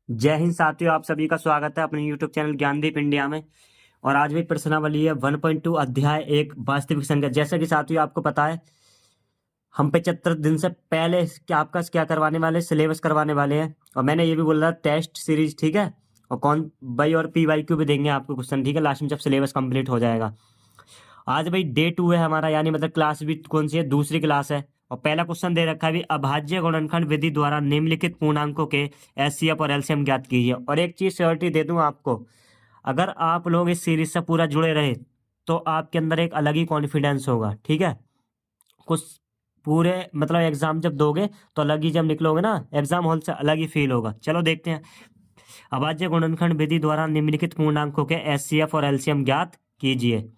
जय हिंद साथियों, आप सभी का स्वागत है अपने YouTube चैनल ज्ञानदीप इंडिया में। और आज भी प्रश्नावली है 1.2 अध्याय एक वास्तविक संख्या। जैसा कि साथियों आपको पता है, हम 75 दिन से पहले क्या आपका क्या करवाने वाले, सिलेबस करवाने वाले हैं। और मैंने ये भी बोला टेस्ट सीरीज, ठीक है। और कौन भाई और PYQ भी देंगे आपको क्वेश्चन, ठीक है, लास्ट में जब सिलेबस कंप्लीट हो जाएगा। आज भाई डे 2 है हमारा, यानी मतलब क्लास भी कौन सी है, दूसरी क्लास है। और पहला क्वेश्चन दे रखा है भी अभाज्य गुणनखंड विधि द्वारा निम्नलिखित पूर्णांकों के एचसीएफ और एलसीएम ज्ञात कीजिए। और एक चीज श्योरिटी दे दूं आपको, अगर आप लोग इस सीरीज से पूरा जुड़े रहे तो आपके अंदर एक अलग ही कॉन्फिडेंस होगा, ठीक है। कुछ पूरे मतलब एग्जाम जब दोगे तो अलग ही, जब निकलोगे ना एग्जाम हॉल से, अलग ही फील होगा। चलो देखते हैं। अभाज्य गुणनखंड विधि द्वारा निम्नलिखित पूर्णांकों के एचसीएफ और एलसीएम ज्ञात कीजिए।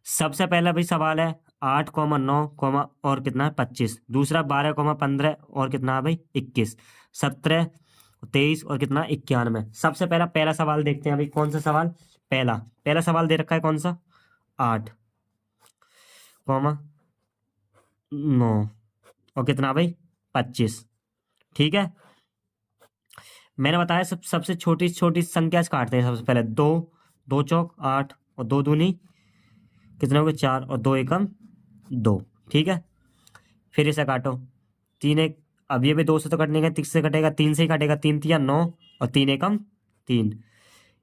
सबसे पहला भी सवाल है 8,9, और कितना है 25। दूसरा 12,15 और कितना है भाई 21। 17, 23 और कितना 91। सबसे पहला सवाल देखते हैं भाई, कौन सा सवाल। पहला पहला सवाल दे रखा है कौन सा, 8,9 और कितना भाई 25, ठीक है। मैंने बताया सबसे छोटी छोटी संख्या से काटते हैं। सबसे पहले दो, दो चौक 8 और दो दूनी कितने हो गए 4 और दो एकम 2, ठीक है। फिर इसे काटो, तीन एक, अब ये भी 2 से तो कटने का, 3 से कटेगा, 3 से ही काटेगा, 3 तिया 9 और 3 एकम 3।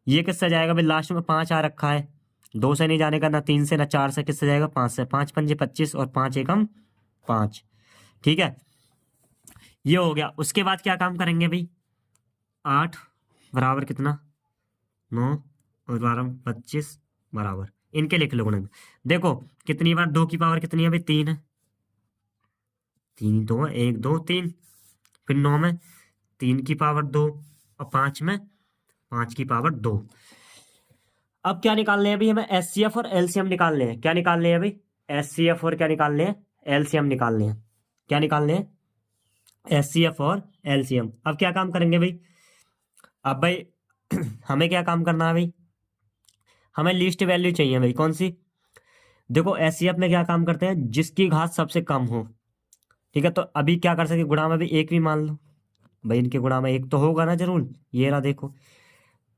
ये किससे जाएगा भाई, लास्ट में 5 आ रखा है, 2 से नहीं जाने का, ना 3 से ना 4 से, किससे जाएगा 5 से। 5 पंजे 25 और 5 एकम 5, ठीक है। ये हो गया। उसके बाद क्या काम करेंगे भाई, 8 बराबर कितना 9 और 12 25 बराबर, इनके लिख लो गुणन। देखो कितनी बार 2 की पावर कितनी है भाई 3 है, 3 2 1 2 3। फिर 9 में 3 की पावर 2 और 5 में 5 की पावर 2। अब क्या निकालने हैं भाई, हमें एचसीएफ और एलसीएम निकालने हैं। क्या निकालने हैं भाई, एचसीएफ और क्या निकालने हैं, एलसीएम निकालने हैं। क्या निकालने हैं, एचसीएफ और एलसीएम। अब क्या काम करेंगे भाई, अब भाई हमें क्या काम करना है भाई, हमें लीस्ट वैल्यू चाहिए भाई। कौन सी, देखो एचसीएफ में क्या काम करते हैं, जिसकी घात सबसे कम हो, ठीक है। तो अभी क्या कर सकते, गुणा में भी एक भी मान लो भाई, इनके गुणा में एक तो होगा ना जरूर। ये रहा देखो,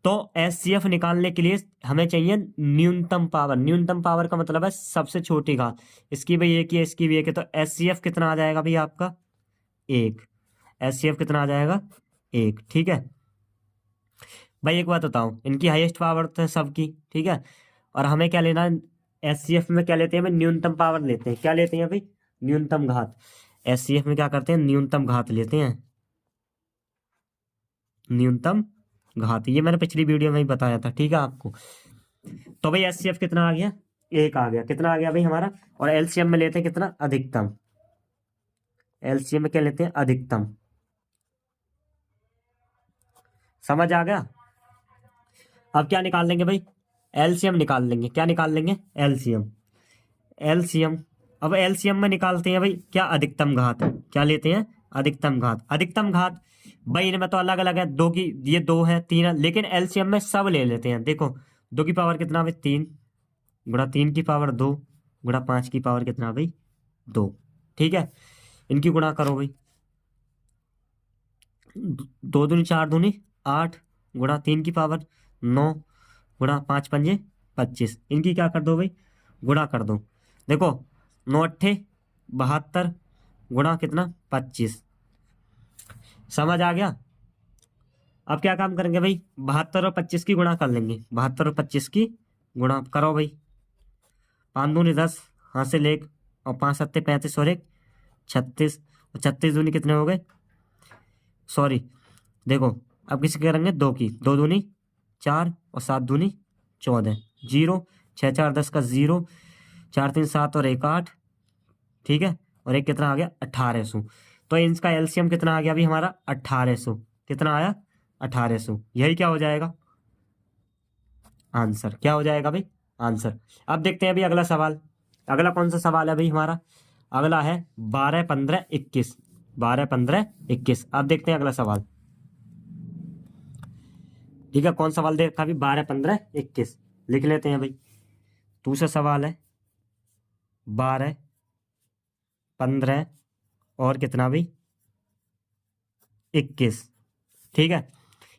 तो एचसीएफ निकालने के लिए हमें चाहिए न्यूनतम पावर। न्यूनतम पावर का मतलब है सबसे छोटी घात। इसकी भी एक ही है, इसकी भी एक है, तो एचसीएफ कितना आ जाएगा भाई आपका 1। एचसीएफ कितना आ जाएगा 1, ठीक है। भाई एक बात बताओ, इनकी हाईएस्ट पावर तो है सबकी, ठीक है। और हमें क्या लेना है, एचसीएफ में क्या लेते हैं भाई, न्यूनतम पावर लेते हैं। क्या लेते हैं भाई, न्यूनतम घात। एचसीएफ में क्या करते हैं, न्यूनतम घात लेते हैं, न्यूनतम घात। ये मैंने पिछली वीडियो में ही बताया था, ठीक है आपको। तो भाई एचसीएफ कितना आ गया, 1 आ गया। कितना आ गया भाई हमारा। और एलसीएम में लेते हैं कितना, अधिकतम। एलसीएम में क्या लेते हैं, अधिकतम। समझ आ गया। अब क्या निकाल लेंगे भाई, एलसीएम निकाल लेंगे। क्या निकाल लेंगे, एलसीएम। एलसीएम, अब एलसीएम में निकालते हैं भाई क्या, अधिकतम घात। क्या लेते हैं, अधिकतम घात। अधिकतम घात भाई इनमें तो अलग अलग है, दो की ये 2 है 3 है, लेकिन एलसीएम में सब ले लेते हैं। देखो 2 की पावर कितना भाई 3, गुणा 3 की पावर 2, गुणा 5 की पावर कितना भाई 2, ठीक है। इनकी गुणा करो भाई, 2 दूनी 4 दूनी 8, गुणा 3 की पावर 9, गुणा 5 पंजे 25। इनकी क्या कर दो भाई, गुणा कर दो। देखो 9 अट्ठे 72, गुणा कितना 25। समझ आ गया। अब क्या काम करेंगे भाई, 72 और 25 की गुणा कर लेंगे। 72 और 25 की गुणा करो भाई, 5 दूनी 10, हाथ से लेक, और 5 सत्ते 35 और 1 36, और 36 दूनी कितने हो गए, सॉरी देखो, अब किसी करेंगे 2 की, 2 दूनी 4 और 7 दूनी 14, जीरो 6 4 10 का 0, 4 3 7 और 1 8, ठीक है। और एक कितना आ गया 1800। तो इनका एलसीएम कितना आ गया अभी हमारा 1800। कितना आया 1800। यही क्या हो जाएगा, आंसर। क्या हो जाएगा भाई, आंसर। अब देखते हैं अभी अगला सवाल। अगला कौन सा सवाल है भाई हमारा, अगला है 12 15 21। 12 15 21। अब देखते हैं अगला सवाल, ठीक है। कौन सवाल दे रखा अभी, 12 15 21। लिख लेते हैं भाई। दूसरा सवाल है 12 15 और कितना भाई 21, ठीक है।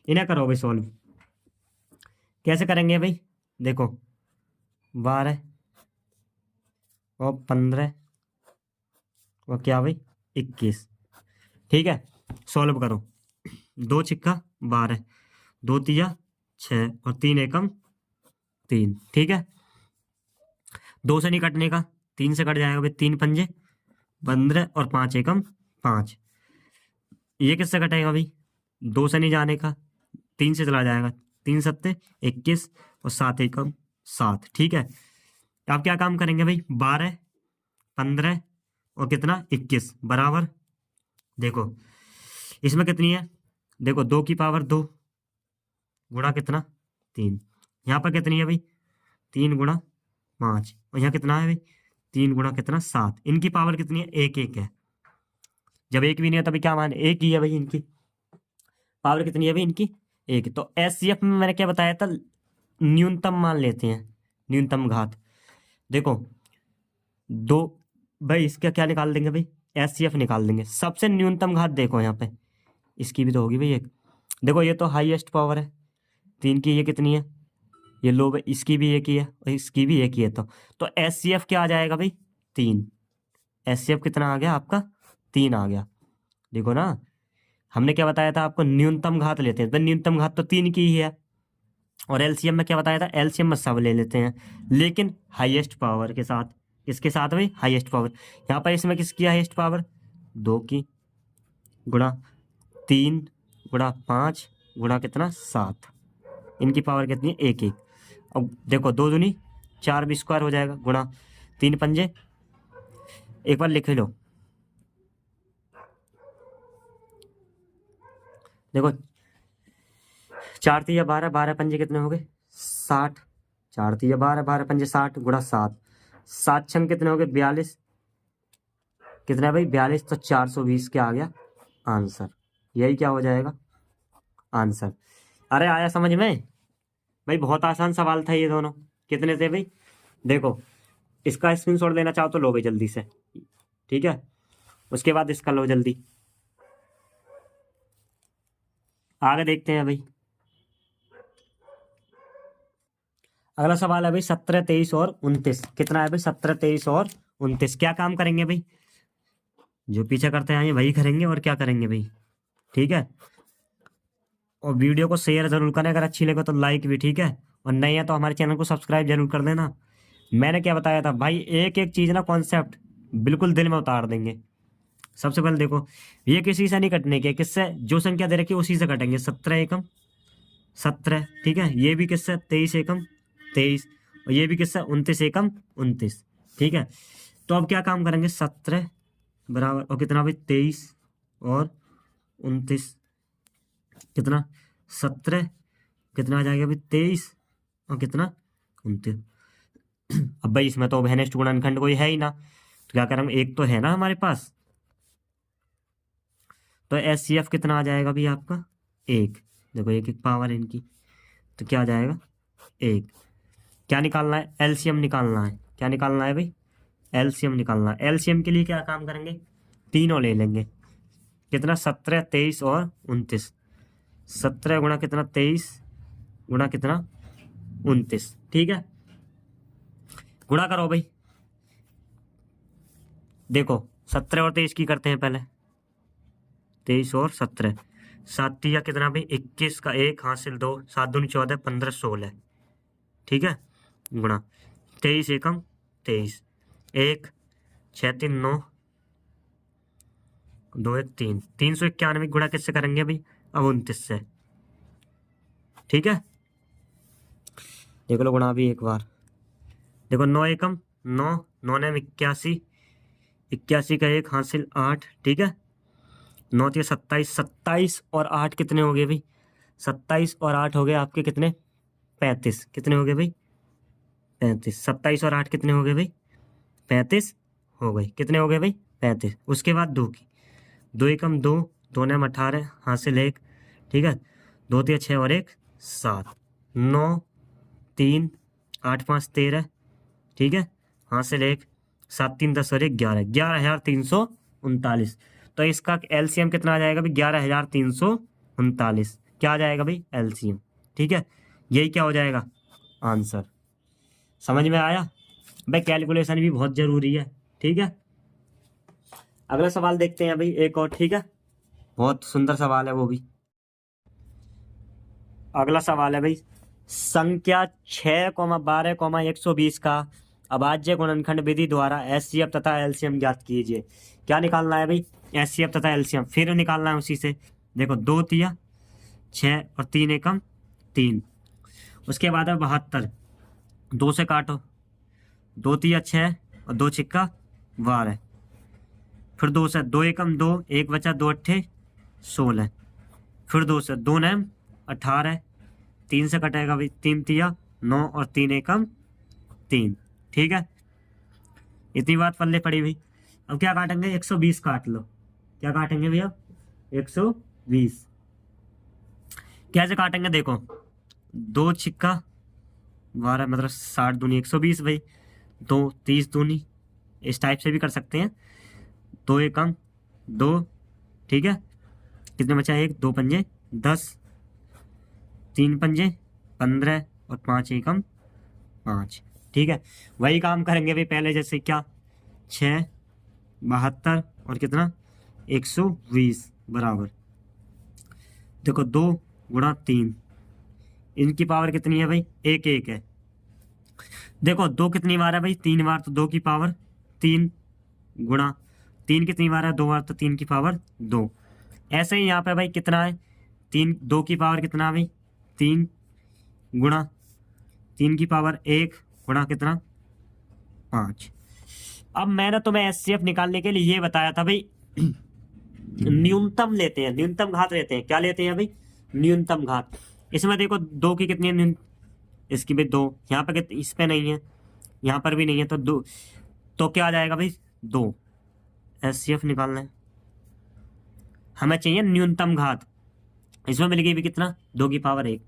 इन्हें करो भाई सॉल्व। कैसे करेंगे भाई, देखो 12 और 15 और क्या भाई 21, ठीक है। सॉल्व करो, 2 × 12, 2 × 6 और 3 एकम 3, ठीक है। 2 से नहीं कटने का, 3 से कट जाएगा भाई, 3 × 5 = 15 और 5 एकम 5। ये किससे कटेगा भाई, 2 से नहीं जाने का, 3 से चला जाएगा, 3 × 7 = 21 और 7 एकम 7, ठीक है। आप क्या काम करेंगे भाई, 12 15 और कितना 21 बराबर, देखो इसमें कितनी है, देखो 2 की पावर 2 गुणा कितना 3, यहाँ पर कितनी है भाई 3 × 5 और यहाँ कितना है भाई 3 × कितना 7। इनकी पावर कितनी है, 1 1 है। जब एक भी नहीं है तभी क्या मान, एक ही है भाई। इनकी पावर कितनी है भाई, इनकी 1। तो एचसीएफ में मैंने क्या बताया था, न्यूनतम मान लेते हैं, न्यूनतम घात। देखो 2 भाई, इसका क्या निकाल देंगे भाई, एचसीएफ निकाल देंगे। सबसे न्यूनतम घात देखो यहाँ पे, इसकी भी तो होगी भाई एक। देखो ये तो हाईएस्ट पावर है 3 की, ये कितनी है, ये लो भाई, इसकी भी एक ही है और इसकी भी एक ही है। तो एचसीएफ क्या आ जाएगा भाई 3। एचसीएफ कितना आ गया आपका 3 आ गया। देखो ना, हमने क्या बताया था आपको, न्यूनतम घात लेते हैं तो न्यूनतम घात तो 3 की ही है। और एलसीएम में क्या बताया था, एलसीएम में सब ले लेते हैं लेकिन हाईएस्ट पावर के साथ। किसके साथ भाई, हाईएस्ट पावर। यहाँ पर इसमें किसकी हाईएस्ट पावर, 2 की गुणा 3 गुणा 5 गुणा कितना 7। इनकी पावर कितनी है, 1 1। अब देखो 2 दूनी 4 भी स्क्वायर हो जाएगा, गुणा 3 पंजे, एक बार लिख लो, देखो 4 3 12, 12 पंजे कितने हो गए 60, 4 3 12, 12 पंजे 60 गुणा 7, 7 छंग कितने हो गए 42, कितना है भाई 42। तो 420 क्या आ गया आंसर। यही क्या हो जाएगा आंसर। अरे आया समझ में भाई, बहुत आसान सवाल था ये दोनों। कितने थे भाई, देखो इसका स्क्रीनशॉट लेना चाहो तो लो भाई जल्दी से, ठीक है। उसके बाद इसका लो जल्दी, आगे देखते हैं भाई। अगला सवाल है भाई 17 23 और 29। कितना है भाई 17 23 और 29। क्या काम करेंगे भाई, जो पीछे करते हैं वही करेंगे और क्या करेंगे भाई, ठीक है। और वीडियो को शेयर जरूर करें, अगर अच्छी लगे तो लाइक भी, ठीक है। और नहीं है तो हमारे चैनल को सब्सक्राइब जरूर कर देना। मैंने क्या बताया था भाई, एक एक चीज़ ना कॉन्सेप्ट बिल्कुल दिल में उतार देंगे। सबसे पहले देखो, ये किसी से नहीं कटने के, किससे, जो संख्या दे रखी है उसी से कटेंगे। 17 एकम 17, ठीक है। ये भी किससे 23 एकम 23, और ये भी किससे 29 एकम 29, ठीक है। तो अब क्या काम करेंगे, 17 बराबर और कितना भाई 23 और 29, कितना 17, कितना आ जाएगा भाई 23 और कितना 29। अब भाई इसमें तो वेनेस्ट गुणनखंड कोई है ही ना, तो क्या करेंगे, एक तो है ना हमारे पास। तो एचसीएफ कितना आ जाएगा भाई आपका 1। देखो एक एक पावर इनकी, तो क्या आ जाएगा 1। क्या निकालना है, एलसीएम निकालना है। क्या निकालना है भाई, एलसीएम निकालना है। एलसीएम के लिए क्या काम करेंगे, तीनों ले लेंगे। कितना 17 23 और 29, 17 गुणा कितना 23 गुणा कितना 29, ठीक है। गुणा करो भाई, देखो 17 और 23 की करते हैं पहले, 23 और 17, 7 या कितना भाई 21 का 1 हासिल 2, 7 दूनी 14, 15 16, ठीक है। गुणा 23 एकम 23, 1 6 3 9 2 1 3, 391 गुणा किससे करेंगे भाई, अब 29 से, ठीक है। देख लो गुणा भी एक बार, देखो 9 एकम 9, 9 ने 81, 81 का 1 हासिल 8, ठीक है। 9 3 27, 27 और 8 कितने हो गए भाई, 27 और 8 हो गए आपके कितने 35, कितने हो गए भाई 35। 27 और 8 कितने हो गए भाई 35 हो गए, कितने हो गए भाई 35। उसके बाद 2 की, 2 एकम 2, 2 ने 18 हासिल 1, ठीक है। 2 3 6 और 1 7, 9 3 8 5 13, ठीक है। हासिल 1, 7 3 10 और 1 11, 11,339। तो इसका एलसीएम कितना आ जाएगा भाई 11,339। क्या आ जाएगा भाई, एलसीएम। ठीक है, यही क्या हो जाएगा आंसर। समझ में आया भाई, कैलकुलेशन भी बहुत जरूरी है। ठीक है, अगला सवाल देखते हैं भाई एक और। ठीक है, बहुत सुंदर सवाल है वो भी। अगला सवाल है भाई, संख्या 6,12,120 का अभाज्य गुणनखंड विधि द्वारा एचसीएफ तथा एलसीएम ज्ञात कीजिए। क्या निकालना है भाई, एचसीएफ तथा एलसीएम फिर निकालना है उसी से। देखो 2 तिया 6 और 3 एकम 3। उसके बाद है 72, 2 से काटो, 2 तिया 6 और 2 छिक्का 12। फिर 2 से 2 एकम 2, 1 बचा, 2 अट्ठे 16। फिर 2 से 2 9 18, 3 से कटेगा भाई, 3 तिया 9 और 3 एकम 3। ठीक है, इतनी बात पल्ले पड़ी भाई। अब क्या काटेंगे, 120 काट लो। क्या काटेंगे भैया, 120। कैसे काटेंगे, देखो 2 छिक्का 12 मतलब 60 दूनी 120 भाई, 2 30 दूनी, इस टाइप से भी कर सकते हैं। 2 एकम 2, ठीक है, कितने बचा, 1 2 पंजे 10, 3 पंजे 15 और 5 एकम 5। ठीक है, वही काम करेंगे भाई पहले जैसे। क्या, 6 72 और कितना 120 बराबर, देखो 2 गुणा 3, इनकी पावर कितनी है भाई, 1 1 है। देखो 2 कितनी बार है भाई, 3 बार, तो 2 की पावर 3 गुणा 3 कितनी बार है, 2 बार, तो 3 की पावर 2। ऐसे ही यहाँ पे भाई कितना है, 2 की पावर कितना है भाई, 3 गुणा 3 की पावर 1 गुणा कितना 5। अब मैंने तुम्हें एचसीएफ निकालने के लिए ये बताया था भाई, न्यूनतम लेते हैं, न्यूनतम घात लेते हैं। क्या लेते हैं भाई, न्यूनतम घात। इसमें देखो 2 की कितनी है, इसकी भी 2, यहाँ पे इस पे नहीं है, यहाँ पर भी नहीं है, तो 2, तो क्या आ जाएगा भाई 2। एचसीएफ निकालना है, हमें चाहिए न्यूनतम घात। इसमें मिल गई भी कितना, 2 की पावर 1,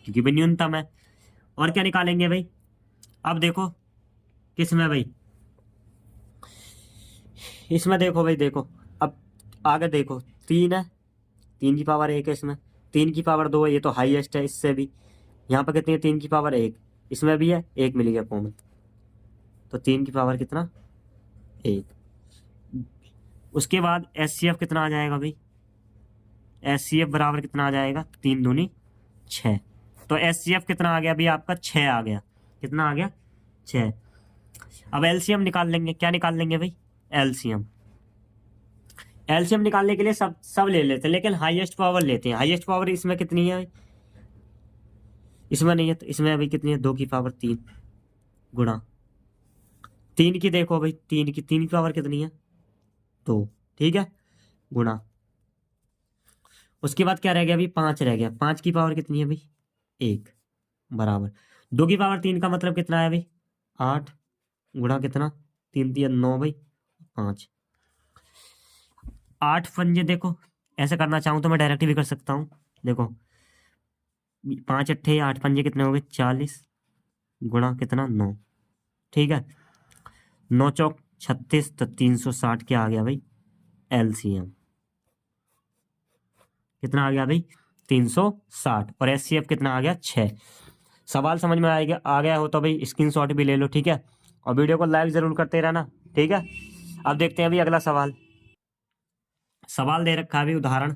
क्योंकि भाई न्यूनतम है। और क्या निकालेंगे भाई, अब देखो किसमें भाई, इसमें देखो भाई, देखो अब आगे देखो, 3 है, 3 की पावर 1 है इसमें, 3 की पावर 2 है, ये तो हाईएस्ट है इससे भी। यहाँ पर कितनी है, 3 की पावर 1, इसमें भी है, 1 मिल गया कॉमन, तो 3 की पावर कितना 1। उसके बाद एचसीएफ कितना आ जाएगा भाई, एचसीएफ बराबर कितना आ जाएगा, 3 दूनी 6। तो एचसीएफ कितना आ गया भाई आपका, 6 आ गया। कितना आ गया, 6। अब एलसीएम निकाल लेंगे। क्या निकाल लेंगे भाई, एलसीएम। एलसीएम निकालने के लिए सब सब ले लेते हैं, लेकिन हाईएस्ट पावर लेते हैं। हाईएस्ट पावर इसमें कितनी है, इसमें नहीं है, तो इसमें अभी कितनी है, 2 की पावर 3 गुणा 3 की, देखो भाई 3 की पावर कितनी है, 2। ठीक है, गुणा, उसके बाद क्या रह गया अभी, 5 रह गया। 5 की पावर कितनी है भाई, 1 बराबर 2 की पावर 3 का मतलब कितना है भाई, 8 गुणा कितना, 3 3 9 भाई 5। 8 पंजे, देखो ऐसे करना चाहूँ तो मैं डायरेक्ट भी कर सकता हूँ। देखो 5 अट्ठे 8 पंजे कितने हो गए, 40 गुणा कितना 9। ठीक है, 9 चौक 36, तो 360 क्या आ गया भाई, एलसीएम कितना आ गया भाई, 360। और एचसीएफ कितना आ गया, 6। सवाल समझ में आ गया हो तो भाई स्क्रीनशॉट भी ले लो। ठीक है, और वीडियो को लाइक जरूर करते रहना। ठीक है, अब देखते हैं भाई अगला सवाल। सवाल दे रखा है भाई उदाहरण,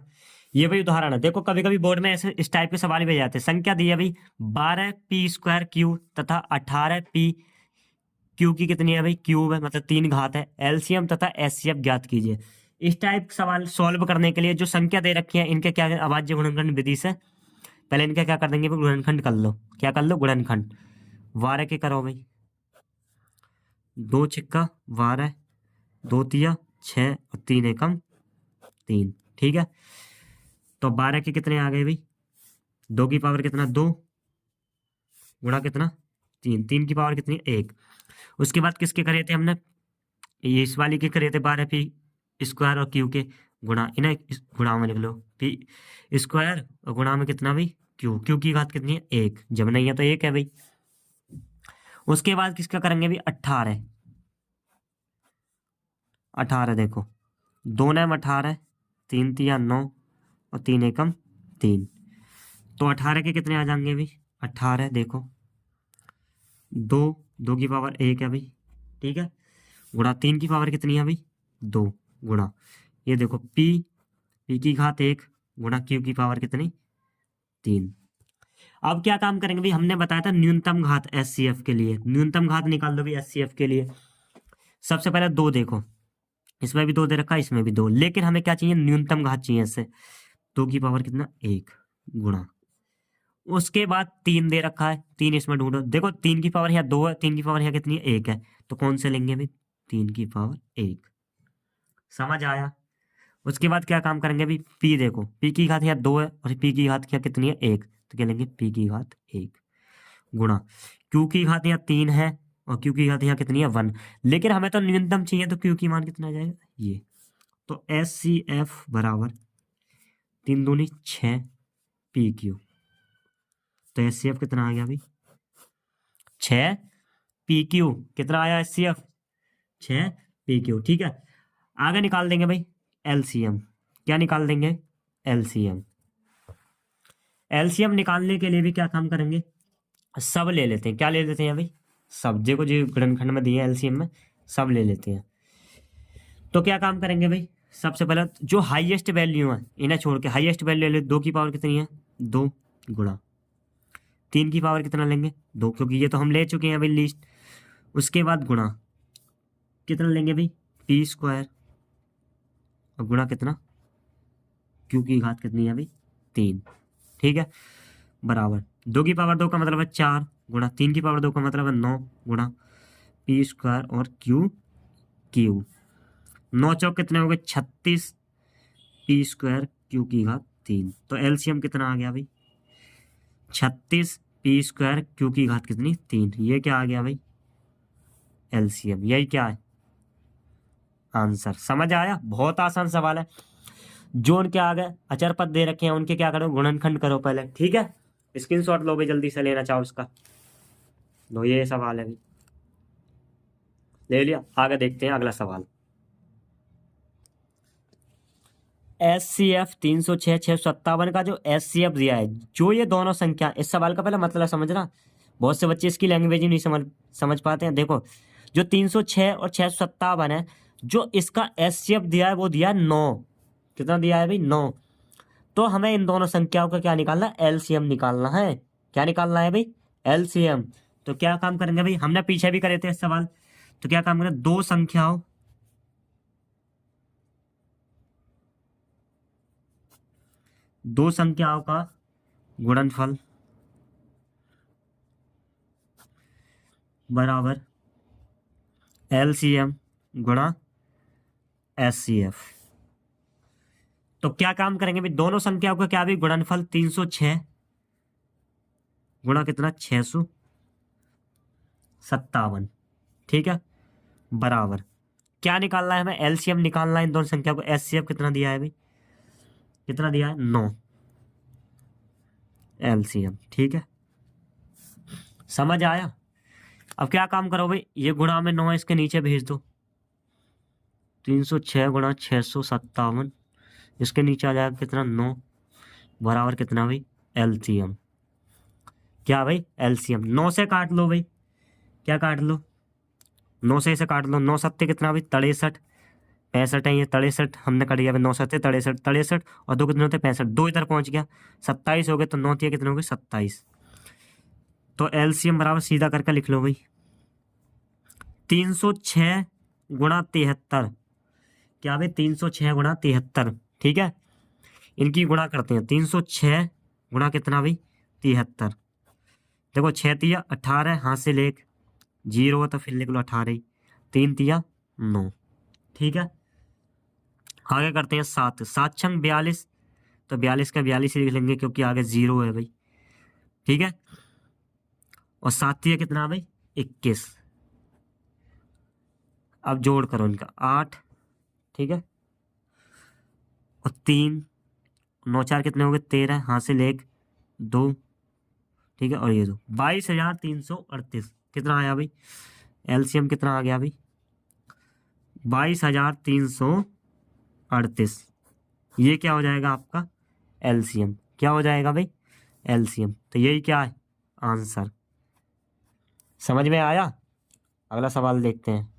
ये भाई उदाहरण है। देखो कभी कभी बोर्ड में ऐसे इस टाइप के सवाल भी आ जाते हैं। संख्या दी है भाई 12p² तथा 18p क्यू की कितनी है भाई, क्यूब है, मतलब 3 घात है। एलसीएम तथा एचसीएफ ज्ञात कीजिए। इस टाइप सवाल सॉल्व करने के लिए जो संख्या दे रखी है, इनके क्या अभाज्य गुणनखंड विधि से पहले इनका क्या कर देंगे, गुणनखंड कर लो। क्या कर लो, गुणनखंड। 12 के करो भाई, 2 छिक्का 12, 2 तिया 6 और 3 एकम 3। ठीक है, तो 12 के कितने आ गए भाई, 2 की पावर कितना 2 गुणा कितना 3, 3 की पावर कितनी 1। उसके बाद किसके करे थे हमने, ये इस वाली के करे थे, 12p² और क्यू के गुणा, इन्हें गुणा में लिख लो, p² और गुणा में कितना भाई, क्यू की घात कितनी है 1, जब नहीं है तो 1 है भाई। उसके बाद किसका करेंगे भाई, 18। 18 देखो, 2 9 18, 3 तिया 9 और 3 एकम 3। तो 18 के कितने आ जाएंगे भाई? 18 देखो, 2 की पावर 1 है भाई, ठीक है, गुणा 3 की पावर कितनी है भाई? 2, गुणा ये देखो पी की घात 1 गुणा क्यू की पावर कितनी? 3। अब क्या काम करेंगे भाई? हमने बताया था न्यूनतम घात एचसीएफ के लिए, न्यूनतम घात निकाल दो भाई एचसीएफ के लिए। सबसे पहले 2 देखो, इसमें भी 2 दे रखा है, इसमें भी 2, लेकिन हमें क्या चाहिए? न्यूनतम घात चाहिए इससे। 2 की पावर कितना? 1 गुणा, उसके बाद 3 दे रखा है, 3 इसमें ढूंढो। देखो 3 की पावर यहाँ 2 है, 3 की पावर यहाँ कितनी है? 1 है, तो कौन से लेंगे भाई? 3 की पावर 1। समझ आया? उसके बाद क्या काम करेंगे भाई? पी देखो, पी की घात यहाँ 2 है और पी की घात क्या कितनी है? 1, तो क्या लेंगे? पी की घात 1 गुणा क्यू की घात यहाँ 3 है और क्यू की घात यहाँ कितनी है? 1, लेकिन हमें तो न्यूनतम चाहिए, तो क्यू की मान कितना आ जाएगा? ये, तो एस सी एफ बराबर 3 दूनी 6 पी क्यू। तो एस सी एफ कितना आ गया भाई? 6 पी क्यू। कितना आया S C F? 6 P Q, ठीक है। आगे निकाल देंगे भाई एलसीएम। क्या निकाल देंगे? एलसीएम। एलसीएम निकालने के लिए भी क्या काम करेंगे? सब ले लेते हैं। क्या ले लेते हैं भाई? सब, देखो जो गुणनखंड में दिए एलसीएम में, सब ले लेते हैं। तो क्या काम करेंगे भाई? सबसे पहले जो हाईएस्ट वैल्यू है इन्हें छोड़ के हाईएस्ट वैल्यू ले लो। 2 की पावर कितनी है? 2 गुणा 3 की पावर कितना लेंगे? 2, क्योंकि ये तो हम ले चुके हैं भाई लिस्ट। उसके बाद गुणा कितना लेंगे भाई? पी स्क्वायर और गुणा कितना? क्यू की घात कितनी है भाई? 3, ठीक है, बराबर 2 की पावर 2 का मतलब है 4 गुणा 3 की पावर 2 का मतलब है 9 गुणा पी स्क्वायर और क्यू 9 चौक कितने हो गए? 36 पी स्क्वायर क्यू की घात 3। तो एलसीएम कितना आ गया भाई? 36 पी स्क्वायर क्यू की घात कितनी? 3। ये क्या आ गया भाई? एलसीएम। यही क्या है? आंसर। समझ आया? बहुत आसान सवाल है। जो उनके आगे अचर पद दे रखे हैं उनके क्या करो? गुणनखंड करो पहले, ठीक है। स्क्रीनशॉट लो भाई, जल्दी से लेना चाहो उसका। लो, ये सवाल है भाई, ले लिया। आगे देखते हैं अगला सवाल। एस सी एफ 306 657 का जो एस सी एफ दिया है, जो ये दोनों संख्या, इस सवाल का पहले मतलब समझना। बहुत से बच्चे इसकी लैंग्वेज ही नहीं समझ पाते हैं। देखो जो 306 और 657 है, जो इसका एस सी एफ दिया है वो दिया है 9। कितना दिया है भाई? 9। तो हमें इन दोनों संख्याओं का क्या निकालना है? एलसीएम निकालना है। क्या निकालना है भाई? एलसीएम। तो क्या काम करेंगे भाई? हमने पीछे भी करे थे इस सवाल। तो क्या काम करें? दो संख्याओं का गुणनफल बराबर एलसीएम गुणा एचसीएफ। तो क्या काम करेंगे भाई? दोनों संख्याओं का क्या भी गुणनफल 306 गुणा कितना? 657, ठीक है, बराबर क्या निकालना है हमें? एलसीएम निकालना है इन दोनों संख्या को। एचसीएफ कितना दिया है भाई? कितना दिया है? 9 एलसीएम, ठीक है। समझ आया? अब क्या काम करो भाई? ये गुणा में 9 इसके नीचे भेज दो। 306 गुणा 657, इसके नीचे आ जाएगा कितना? 9 बराबर कितना भाई? एलसीएम। क्या भाई? एलसीएम। 9 से काट लो भाई। क्या काट लो? 9 से इसे काट लो। 9 सत्ते कितना भाई? 63। 65 है ये, 63 हमने कट गया। 9 सत्ते 63, 63 और 2 कितने होते? 65। 2 इधर पहुंच गया, 27 हो गए। तो 9 कितने हो गए? 27। तो एलसीएम बराबर सीधा करके लिख लो भाई 306 गुणा 73। क्या भाई? 306 गुणा 73, ठीक है। इनकी गुणा करते हैं। 306 गुणा कितना भाई? 73। देखो 6 तिया 18, हाथ से ले 0 हो तो फिर लिख लो 18 ही। 3 तिया 9, ठीक है। आगे करते हैं 7 7 छंग 42। तो 42 का 42 ही लिख लेंगे क्योंकि आगे 0 है भाई, ठीक है। और 7 तिया कितना भाई? 21। अब जोड़ करो इनका 8, ठीक है। और 3 9 4 कितने हो गए? 13, हाथ से ले 2, ठीक है। और ये 2, 22,338 कितना आया भाई? एलसीएम कितना आ गया भाई? 22,338। ये क्या हो जाएगा आपका? एलसीएम। क्या हो जाएगा भाई? एलसीएम। तो यही क्या है आंसर। समझ में आया। अगला सवाल देखते हैं।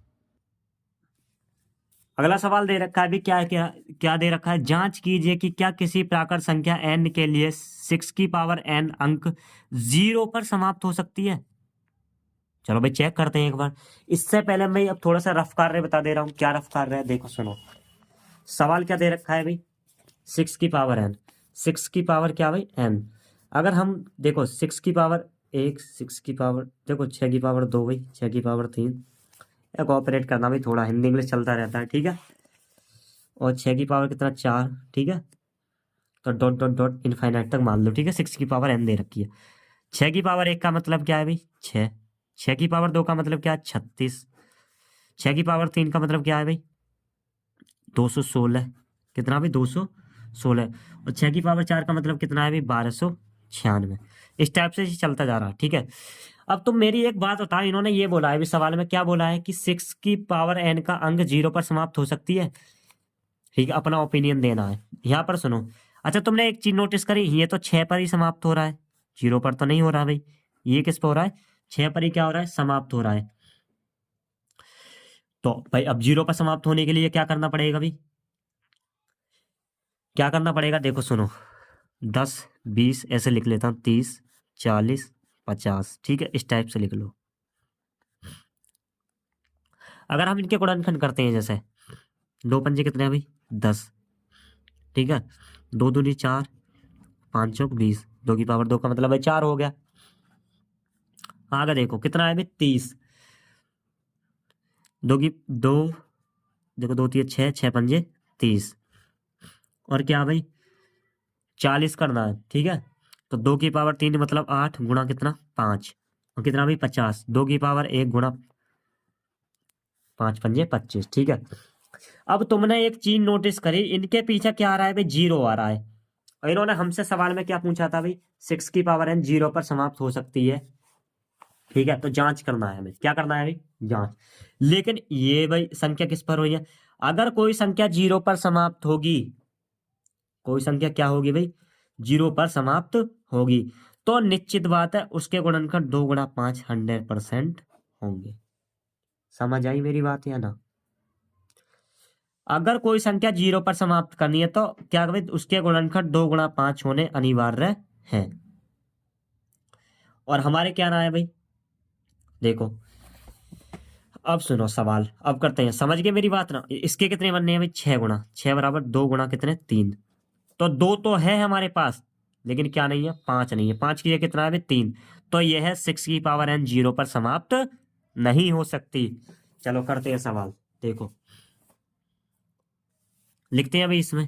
अगला सवाल दे रखा है अभी क्या क्या क्या दे रखा है, जांच कीजिए कि क्या किसी प्राकृत संख्या n के लिए 6 की पावर n अंक 0 पर समाप्त हो सकती है। चलो भाई चेक करते हैं एक बार। इससे पहले मैं अब थोड़ा सा रफ कार्य बता दे रहा हूँ। क्या रफ कार्य है देखो सुनो। सवाल क्या दे रखा है भाई, 6 की पावर n, 6 की पावर क्या भाई n। अगर हम देखो 6 की पावर 1, 6 की पावर देखो 6 की पावर 2 भाई, 6 की पावर 3। या कोऑपरेट करना भाई, थोड़ा हिंदी इंग्लिश चलता रहता है ठीक है। और 6 की पावर कितना 4, ठीक है। तो डॉट डॉट डॉट इनफाइनाइट तक मान लो ठीक है। 6 की पावर n दे रखी है। 6 की पावर 1 का मतलब क्या है भाई 6, 6 की पावर 2 का मतलब क्या है 36, 6 की पावर 3 का मतलब क्या है भाई 216। कितना भाई 216। और 6 की पावर 4 का मतलब कितना है भाई 1296। इस टाइप से चलता जा रहा है ठीक है। अब तुम मेरी एक बात बताओ, इन्होंने ये बोला है भी सवाल में क्या बोला है कि 6 की पावर n का अंक 0 पर समाप्त हो सकती है। ठीक है, अपना ओपिनियन देना है यहाँ पर सुनो। अच्छा तुमने एक चीज नोटिस करी, ये तो 6 पर ही समाप्त हो रहा है, 0 पर तो नहीं हो रहा भाई। ये किस पर हो रहा है 6 पर ही क्या हो रहा है समाप्त हो रहा है। तो भाई अब 0 पर समाप्त होने के लिए क्या करना पड़ेगा भाई, क्या करना पड़ेगा देखो सुनो। 10 20 ऐसे लिख लेता हूँ, 30 40 50, ठीक है इस टाइप से लिख लो। अगर हम इनके गुणनखंड करते हैं, जैसे 2 पंजे कितने हैं भाई 10, ठीक है। 2 दूनी 4, 5 चौक 20, 2 की पावर 2 का मतलब है 4 हो गया। आगे देखो कितना है भाई 30, 2 देखो 2 3 6, 6 पंजे 30। और क्या भाई 40 करना है ठीक है। तो 2 की पावर 3 मतलब 8 गुणा कितना 5, और कितना भाई 50। 2 की पावर 1 गुणा 5 पंजे 25, ठीक है। अब तुमने एक चीज नोटिस करी, इनके पीछे क्या आ रहा है भाई 0 आ रहा है। और इन्होंने हमसे सवाल में क्या पूछा था भाई 6 की पावर n 0 पर समाप्त हो सकती है। ठीक है, तो जांच करना है हमें, क्या करना है भाई जांच। लेकिन ये भाई संख्या किस पर हुई है, अगर कोई संख्या 0 पर समाप्त होगी, कोई संख्या क्या होगी भाई 0 पर समाप्त होगी, तो निश्चित बात है उसके गुणनखंड 2 गुणा 5 100% होंगे। समझ आई मेरी बात या ना। अगर कोई संख्या 0 पर समाप्त करनी है तो क्या भाई उसके गुणनखंड 2 गुणा 5 होने अनिवार्य है। और हमारे क्या ना है भाई देखो। अब सुनो सवाल, अब करते हैं, समझ गए मेरी बात ना। इसके कितने बनने हैं भाई 6 गुणा 6 बराबर 2 गुणा कितने 3। तो 2 तो है हमारे पास, लेकिन क्या नहीं है 5 नहीं है। 5 की जगह कितना है भाई 3। तो यह है 6 की पावर n 0 पर समाप्त नहीं हो सकती। चलो करते हैं सवाल देखो। लिखते हैं भाई इसमें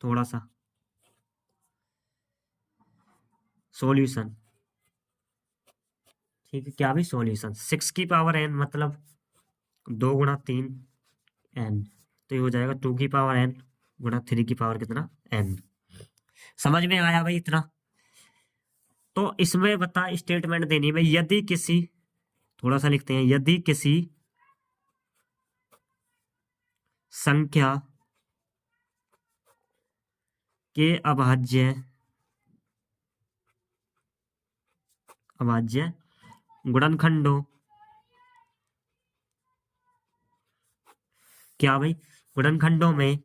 थोड़ा सा सॉल्यूशन। ठीक है, क्या भाई सॉल्यूशन 6 की पावर n मतलब 2 गुणा 3 n। तो ये हो जाएगा 2 की पावर n गुणा 3 की पावर कितना n। समझ में आया भाई इतना। तो इसमें बता स्टेटमेंट देनी है भाई, यदि किसी, थोड़ा सा लिखते हैं, यदि किसी संख्या के अभाज्य अभाज्य गुणनखंडों, क्या भाई गुणनखंडों में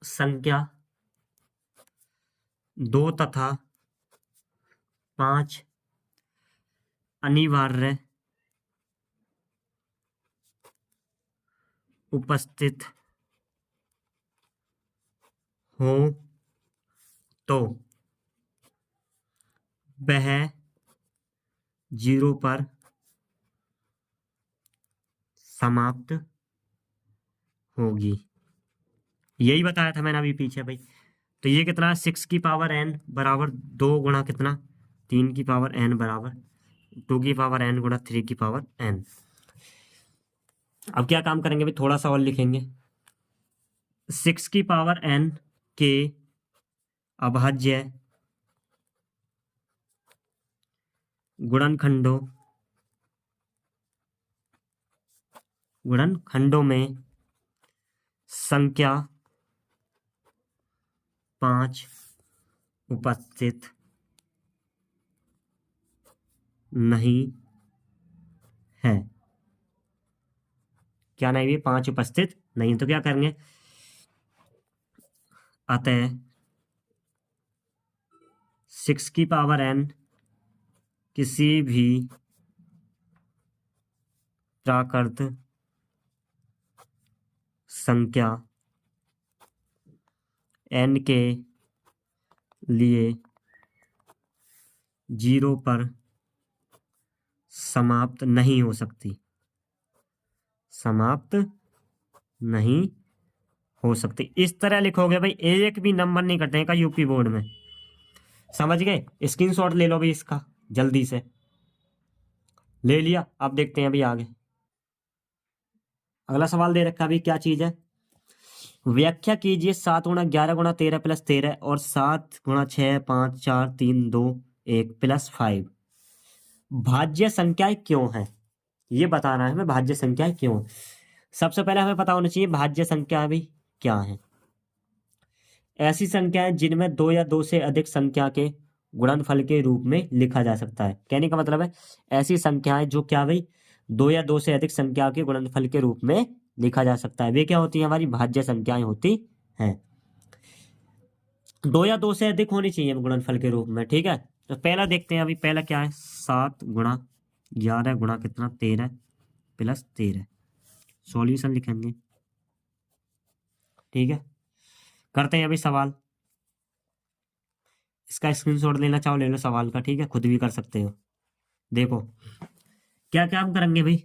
संख्या 2 तथा 5 अनिवार्य उपस्थित हो तो वह 0 पर समाप्त होगी। यही बताया था मैंने अभी पीछे भाई। तो ये कितना है 6 की पावर n बराबर 2 गुणा कितना 3 की पावर n बराबर 2 की पावर n गुणा 3 की पावर n। अब क्या काम करेंगे भाई, थोड़ा सा और लिखेंगे। 6 की पावर n के अभाज्य गुणनखंडों गुणनखंडों में संख्या 5 उपस्थित नहीं है। क्या नहीं भी 5 उपस्थित नहीं, तो क्या करेंगे, अतः 6 की पावर n किसी भी प्राकृत संख्या n के लिए 0 पर समाप्त नहीं हो सकती, समाप्त नहीं हो सकती। इस तरह लिखोगे भाई, एक भी नंबर नहीं कटेगा यूपी बोर्ड में। समझ गए? स्क्रीनशॉट ले लो भाई इसका, जल्दी से। ले लिया? अब देखते हैं अभी आगे। अगला सवाल दे रखा, अभी क्या चीज है, व्याख्या कीजिए 7 × 11 × 13 + 13 और 7 × 6 5 4 3 2 1 + 5 भाज्य संख्याएं क्यों हैं, ये बताना है हमें, भाज्य संख्याएं क्यों हैं। सबसे पहले हमें पता होना चाहिए भाज्य संख्या भी क्या है। ऐसी संख्याएं जिनमें 2 या 2 से अधिक संख्या के गुणनफल के रूप में लिखा जा सकता है। कहने का मतलब है ऐसी संख्याएं जो क्या भाई 2 या 2 से अधिक संख्या के गुणनफल के रूप में लिखा जा सकता है, वे क्या होती हैं, हमारी भाज्य संख्याएं होती हैं। 2 या 2 से अधिक होनी चाहिए गुणनफल के रूप में। ठीक है, तो पहला देखते हैं अभी, पहला क्या है, 7 × 11 × कितना 13 + 13। सॉल्यूशन लिखेंगे। ठीक है, करते हैं अभी सवाल। इसका स्क्रीनशॉट लेना चाहो ले लो सवाल का, ठीक है, खुद भी कर सकते हो। देखो क्या क्या हम करेंगे भाई,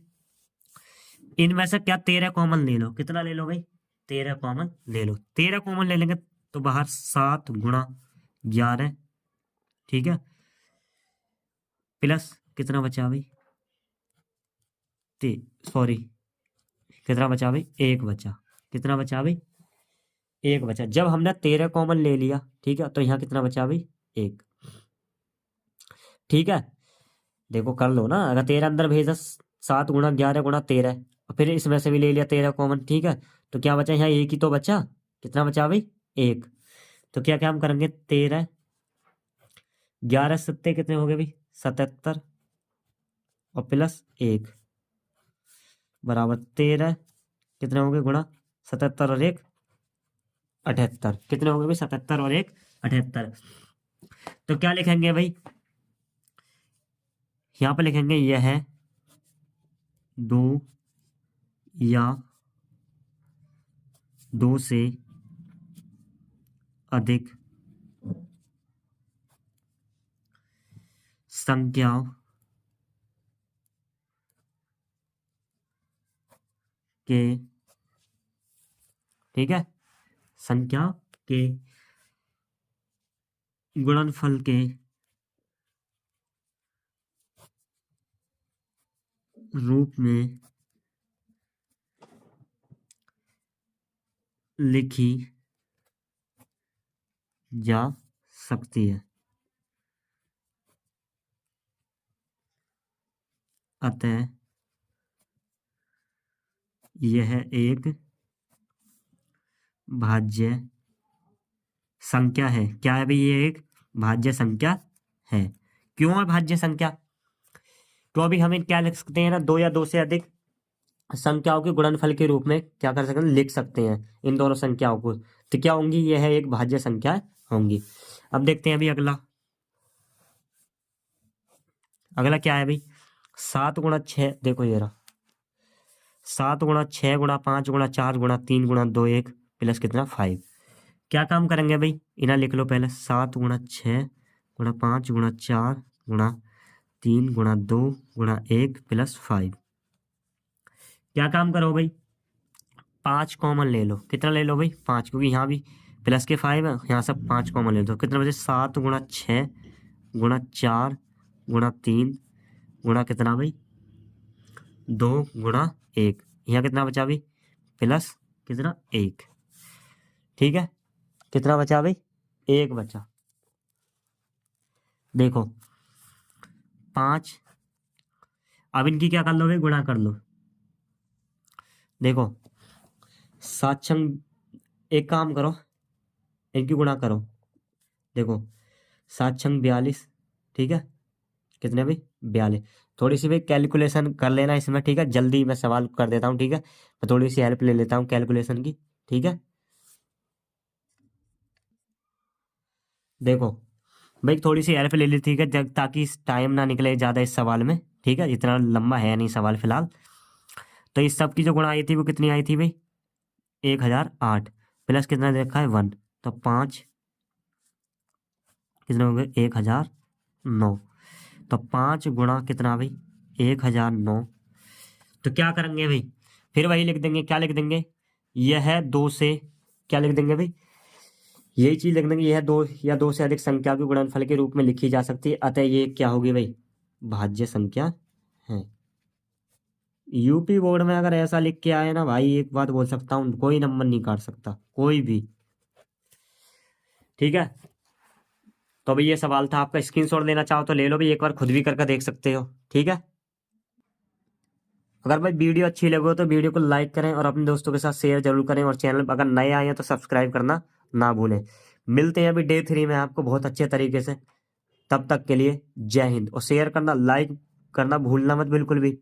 इनमें से क्या 13 कॉमन ले लो, कितना ले लो भाई, 13 कॉमन ले लो। 13 कॉमन ले लेंगे तो बाहर 7 × 11, ठीक है, प्लस कितना बचा भाई, सॉरी कितना बचा भाई, 1 बचा। कितना बचा भाई, 1 बचा। जब हमने 13 कॉमन ले लिया, ठीक है, तो यहाँ कितना बचा भाई, 1। ठीक है, देखो कर लो ना, अगर 13 अंदर भेजा, 7 × 11 × 13 और फिर इसमें से भी ले लिया 13 कॉमन, ठीक है, तो क्या बचा यहाँ, 1 ही तो बचा। कितना बचा भाई, 1। तो क्या क्या हम करेंगे, 13 11 सत्ते कितने हो गए भाई, 77 और प्लस 1 बराबर 13 कितने हो गए, गुणा 77 और 1 78। कितने हो गए भाई, 77 और 1 78। तो क्या लिखेंगे भाई, यहाँ पे लिखेंगे यह है 2 या 2 से अधिक संख्याओं के, ठीक है, संख्या के गुणनफल के रूप में लिखी जा सकती है। अतः यह एक भाज्य संख्या है। क्या है भाई, ये एक भाज्य संख्या है। क्यों है भाज्य संख्या, तो अभी हम क्या लिख सकते हैं ना, 2 या 2 से अधिक संख्याओं के गुणनफल के रूप में क्या कर सकते हैं, लिख सकते हैं इन दोनों संख्याओं को। तो क्या होंगी, यह है एक भाज्य संख्या होंगी। अब देखते हैं अभी अगला, अगला क्या है भाई, 7 × 6, देखो ये रहा 7 × 6 × 5 × 4 × 3 × 2 1 प्लस कितना 5। क्या काम करेंगे भाई, इन्हें लिख लो पहले, 7 × 6 × 5 × 4 × 3 × 2 × 1 प्लस 5। क्या काम करो भाई, 5 कॉमन ले लो। कितना ले लो भाई, 5, क्योंकि यहाँ भी प्लस के 5 है, यहाँ सब 5 कॉमन ले लो। कितना बचे, 7 × 6 × 4 × 3 गुणा कितना भाई, 2 × 1। यहाँ कितना बचा भाई, प्लस कितना 1। ठीक है, कितना बचा भाई, 1 बचा। देखो 5, अब इनकी क्या कर लो भाई, गुणा कर लो। देखो 7 एक काम करो, इनकी गुणा करो। देखो 7 × 42, ठीक है, कितने भाई 42। थोड़ी सी भाई कैलकुलेशन कर लेना इसमें, ठीक है, जल्दी मैं सवाल कर देता हूँ, ठीक है, मैं थोड़ी सी हेल्प ले लेता हूँ कैलकुलेशन की, ठीक है। देखो भाई थोड़ी सी हेल्प ले ली, ठीक है, ताकि टाइम ना निकले ज़्यादा इस सवाल में, ठीक है, इतना लंबा है नहीं सवाल फिलहाल। तो इस सब की जो गुणा आई थी वो कितनी आई थी भाई 1008 प्लस कितना देखा है 1, तो 5 कितने हो गए 1009। तो 5 गुणा कितना भाई 1009। तो क्या करेंगे भाई, फिर वही लिख देंगे, क्या लिख देंगे, यह दो से, क्या लिख देंगे भाई, यही चीज लिख देंगे, यह दो या दो से अधिक संख्या के गुणनफल के रूप में लिखी जा सकती है, अतः ये क्या होगी भाई भाज्य संख्या है। यूपी बोर्ड में अगर ऐसा लिख के आए ना भाई, एक बात बोल सकता हूँ, कोई नंबर नहीं काट सकता कोई भी, ठीक है। तो भाई ये सवाल था आपका, स्क्रीनशॉट लेना चाहो तो ले लो भाई, एक बार खुद भी करके देख सकते हो, ठीक है। अगर भाई वीडियो अच्छी लगे हो तो वीडियो को लाइक करें और अपने दोस्तों के साथ शेयर जरूर करें, और चैनल पर अगर नए आए हैं तो सब्सक्राइब करना ना भूलें। मिलते हैं अभी डे 3 में आपको बहुत अच्छे तरीके से, तब तक के लिए जय हिंद, और शेयर करना लाइक करना भूलना मत बिल्कुल भी।